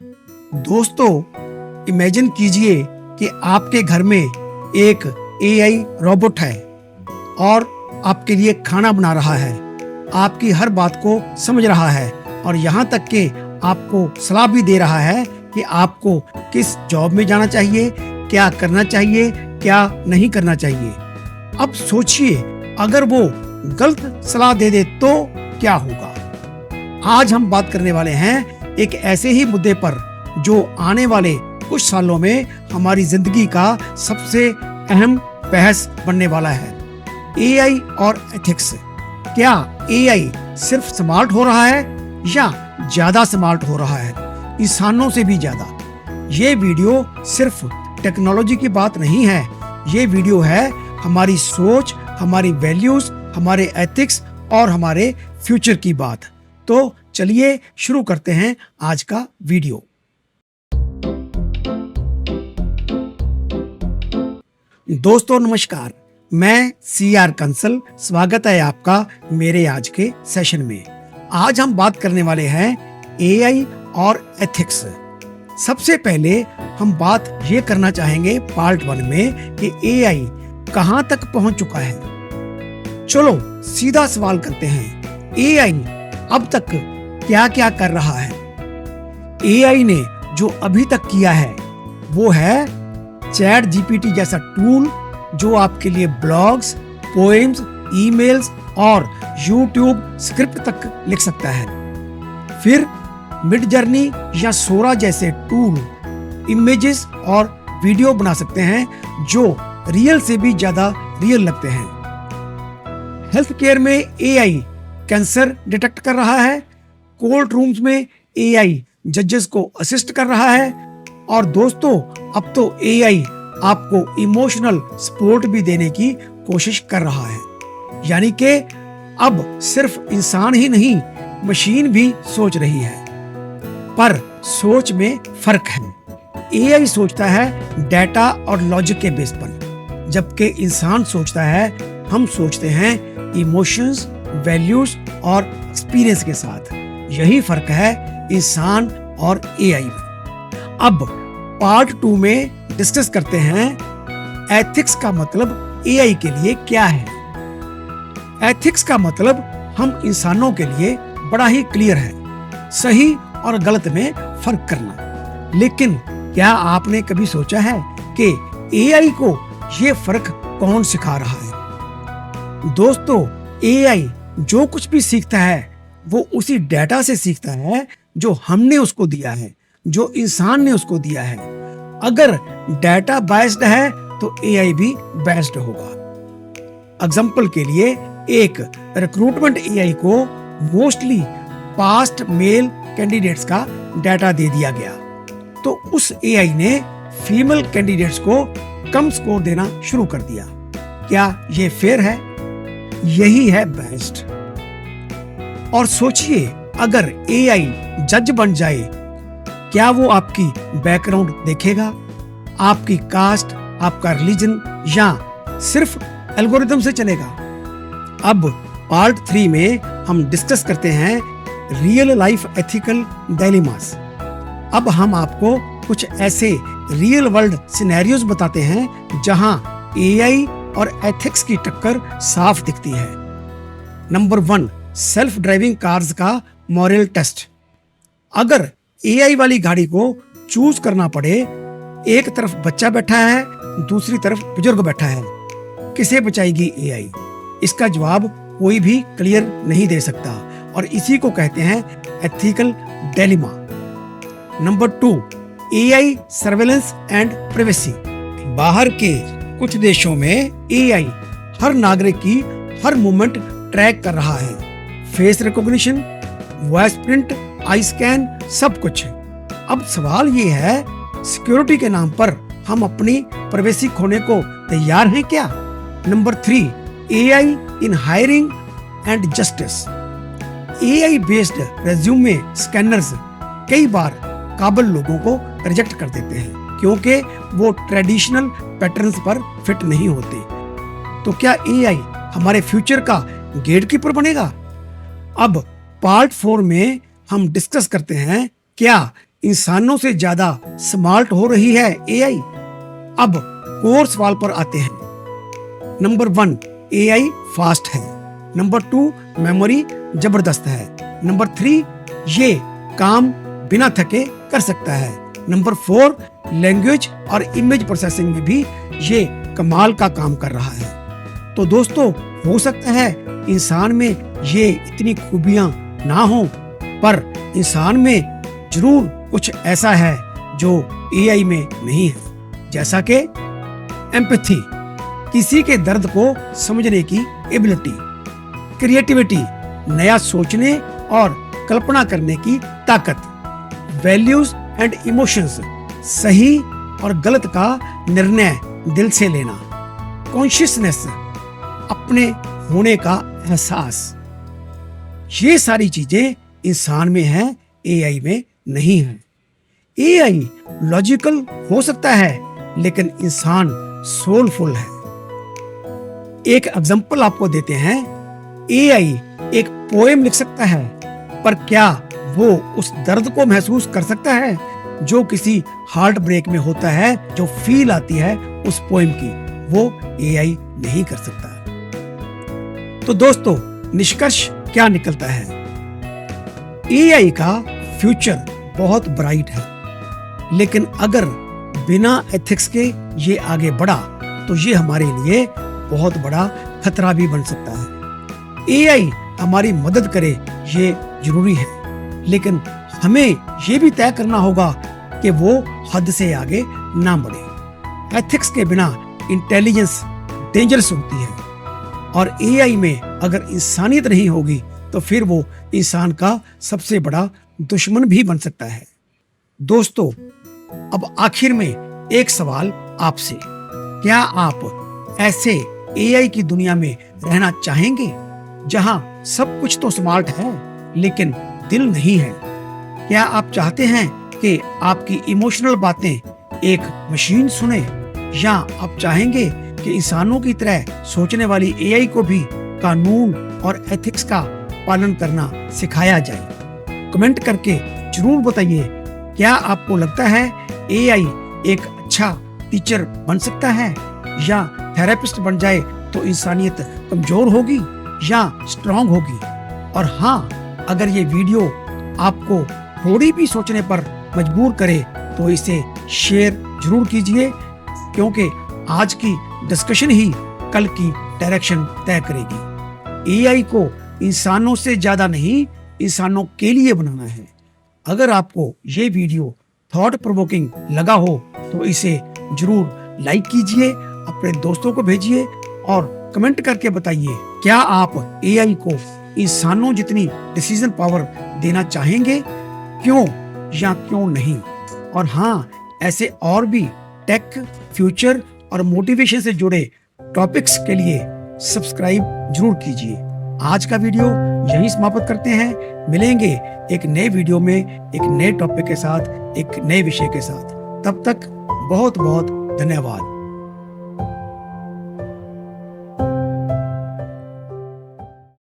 दोस्तों, इमेजिन कीजिए कि आपके घर में एक एआई रोबोट है और आपके लिए खाना बना रहा है, आपकी हर बात को समझ रहा है और यहाँ तक कि आपको सलाह भी दे रहा है कि आपको किस जॉब में जाना चाहिए, क्या करना चाहिए, क्या नहीं करना चाहिए। अब सोचिए, अगर वो गलत सलाह दे दे तो क्या होगा। आज हम बात करने वाले हैं एक ऐसे ही मुद्दे पर जो आने वाले कुछ सालों में हमारी जिंदगी का सबसे अहम बहस बनने वाला है, एआई और एथिक्स। क्या एआई सिर्फ स्मार्ट हो रहा है या ज्यादा स्मार्ट हो रहा है, इंसानों से भी ज्यादा। ये वीडियो सिर्फ टेक्नोलॉजी की बात नहीं है, ये वीडियो है हमारी सोच, हमारी वैल्यूज, हमारे एथिक्स और हमारे फ्यूचर की बात। तो चलिए शुरू करते हैं आज का वीडियो। दोस्तों नमस्कार, मैं सीआर कंसल, स्वागत है आपका मेरे आज के सेशन में। आज हम बात करने वाले हैं एआई और एथिक्स। सबसे पहले हम बात ये करना चाहेंगे पार्ट 1 में कि एआई कहां तक पहुंच चुका है। चलो सीधा सवाल करते हैं, एआई अब तक क्या क्या कर रहा है। एआई ने जो अभी तक किया है वो है चैट जीपीटी जैसा टूल जो आपके लिए ब्लॉग्स, पोएम्स, ईमेल्स और यूट्यूब स्क्रिप्ट तक लिख सकता है। फिर मिड जर्नी या सोरा जैसे टूल इमेजेस और वीडियो बना सकते हैं जो रियल से भी ज्यादा रियल लगते हैं। हेल्थ केयर में एआई कैंसर डिटेक्ट कर रहा है, कोर्ट रूम्स में एआई जजेस को असिस्ट कर रहा है और दोस्तों अब तो एआई आपको इमोशनल सपोर्ट भी देने की कोशिश कर रहा है। यानी कि अब सिर्फ इंसान ही नहीं, मशीन भी सोच रही है। पर सोच में फर्क है, एआई सोचता है डेटा और लॉजिक के बेस पर, जबकि इंसान सोचता है, हम सोचते हैं इमोशंस, वैल्यूज और एक्सपीरियंस के साथ। यही फर्क है इंसान और एआई में। अब पार्ट 2 में डिस्कस करते हैं एथिक्स का मतलब एआई के लिए क्या है। एथिक्स का मतलब हम इंसानों के लिए बड़ा ही क्लियर है, सही और गलत में फर्क करना। लेकिन क्या आपने कभी सोचा है कि एआई को ये फर्क कौन सिखा रहा है। दोस्तों, एआई जो कुछ भी सीखता है वो उसी डेटा से सीखता है जो हमने उसको दिया है, जो इंसान ने उसको दिया है। अगर डेटा बायस्ड है तो एआई भी बायस्ड होगा। एग्जांपल के लिए, एक रिक्रूटमेंट एआई को मोस्टली पास्ट मेल कैंडिडेट्स का डेटा दे दिया गया, तो उस एआई ने फीमेल कैंडिडेट्स को कम स्कोर देना शुरू कर दिया। क्या ये फेयर है? यही है बायस्ड। और सोचिए, अगर एआई जज बन जाए, क्या वो आपकी बैकग्राउंड देखेगा, आपकी कास्ट, आपका रिलीजन या सिर्फ एल्गोरिथम से चलेगा? अब पार्ट 3 में हम डिस्कस करते हैं रियल लाइफ एथिकल डायलेमास। अब हम आपको कुछ ऐसे रियल वर्ल्ड सिनेरियोज बताते हैं जहां एआई और एथिक्स की टक्कर साफ दिखती है। नंबर 1, सेल्फ ड्राइविंग कार्स का मॉरल टेस्ट। अगर एआई वाली गाड़ी को चूज करना पड़े, एक तरफ बच्चा बैठा है, दूसरी तरफ बुजुर्ग बैठा है, किसे बचाएगी एआई? इसका जवाब कोई भी क्लियर नहीं दे सकता और इसी को कहते हैं ethical dilemma. Number 2, AI surveillance and privacy. बाहर के कुछ देशों में एआई हर नागरिक की हर मूवमेंट ट्रैक कर रहा है, face recognition, voice print, I scan, सब कुछ। अब सवाल ये है, सिक्योरिटी के नाम पर हम अपनी प्राइवेसी खोने को तैयार हैं क्या? Number 3, AI in hiring and justice. AI based resume scanners कई बार काबिल लोगों को रिजेक्ट कर देते हैं क्योंकि वो ट्रेडिशनल पैटर्न्स पर फिट नहीं होते। तो क्या एआई हमारे फ्यूचर का गेटकीपर बनेगा? अब पार्ट 4 में हम डिस्कस करते हैं क्या इंसानों से ज्यादा स्मार्ट हो रही है एआई? अब कोर सवाल पर आते हैं। नंबर 1, एआई फास्ट है। नंबर 2, मेमोरी जबरदस्त है। नंबर 3, ये काम बिना थके कर सकता है। नंबर 4, लैंग्वेज और इमेज प्रोसेसिंग में भी ये कमाल का काम कर रहा है। तो दोस्तों, हो सकता है इंसान में ये इतनी खूबियां ना हो, पर इंसान में जरूर कुछ ऐसा है जो एआई में नहीं है, जैसा कि एम्पैथी, किसी के दर्द को समझने की एबिलिटी, क्रिएटिविटी, नया सोचने और कल्पना करने की ताकत, वैल्यूज एंड इमोशंस, सही और गलत का निर्णय दिल से लेना, कॉन्शियसनेस, अपने होने का एहसास, ये सारी चीजें इंसान में है, एआई में नहीं है। एआई लॉजिकल हो सकता है, लेकिन इंसान सोलफुल है। एक एग्जांपल आपको देते हैं। एआई एक पोएम लिख सकता है, पर क्या वो उस दर्द को महसूस कर सकता है जो किसी हार्ट ब्रेक में होता है? जो फील आती है उस पोएम की, वो एआई नहीं कर सकता। तो दोस्तों, निष्कर्ष क्या निकलता है? एआई का फ्यूचर बहुत ब्राइट है, लेकिन अगर बिना एथिक्स के ये आगे बढ़ा तो ये हमारे लिए बहुत बड़ा खतरा भी बन सकता है। एआई हमारी मदद करे ये जरूरी है, लेकिन हमें ये भी तय करना होगा कि वो हद से आगे ना बढ़े। एथिक्स के बिना इंटेलिजेंस डेंजरस होती है, और एआई में अगर इंसानियत नहीं होगी तो फिर वो इंसान का सबसे बड़ा दुश्मन भी बन सकता है। दोस्तों, अब आखिर में एक सवाल आपसे, क्या आप ऐसे एआई की दुनिया में रहना चाहेंगे जहां सब कुछ तो स्मार्ट है लेकिन दिल नहीं है? क्या आप चाहते हैं कि आपकी इमोशनल बातें एक मशीन सुने, या आप चाहेंगे कि इंसानों की तरह सोचने वाली एआई को भी कानून और एथिक्स का पालन करना सिखाया जाए? कमेंट करके जरूर बताइए। क्या आपको लगता है एआई एक अच्छा टीचर बन सकता है, या थेरेपिस्ट बन जाए तो इंसानियत कमजोर होगी या स्ट्रांग होगी? और हाँ, अगर ये वीडियो आपको थोड़ी भी सोचने पर मजबूर करे तो इसे शेयर जरूर कीजिए, क्योंकि आज की डिस्कशन ही कल की डायरेक्शन तय करेगी। एआई को इंसानों से ज्यादा नहीं, इंसानों के लिए बनाना है। अगर आपको ये वीडियो थॉट प्रोवोकिंग लगा हो तो इसे जरूर लाइक कीजिए, अपने दोस्तों को भेजिए और कमेंट करके बताइए, क्या आप एआई को इंसानों जितनी डिसीजन पावर देना चाहेंगे? क्यों या क्यों नहीं? और हाँ, ऐसे और भी टेक, फ्यूचर और मोटिवेशन से जुड़े टॉपिक्स के लिए सब्सक्राइब जरूर कीजिए। आज का वीडियो यहीं समाप्त करते हैं। मिलेंगे एक नए वीडियो में, एक नए टॉपिक के साथ, एक नए विषय के साथ। तब तक बहुत बहुत धन्यवाद।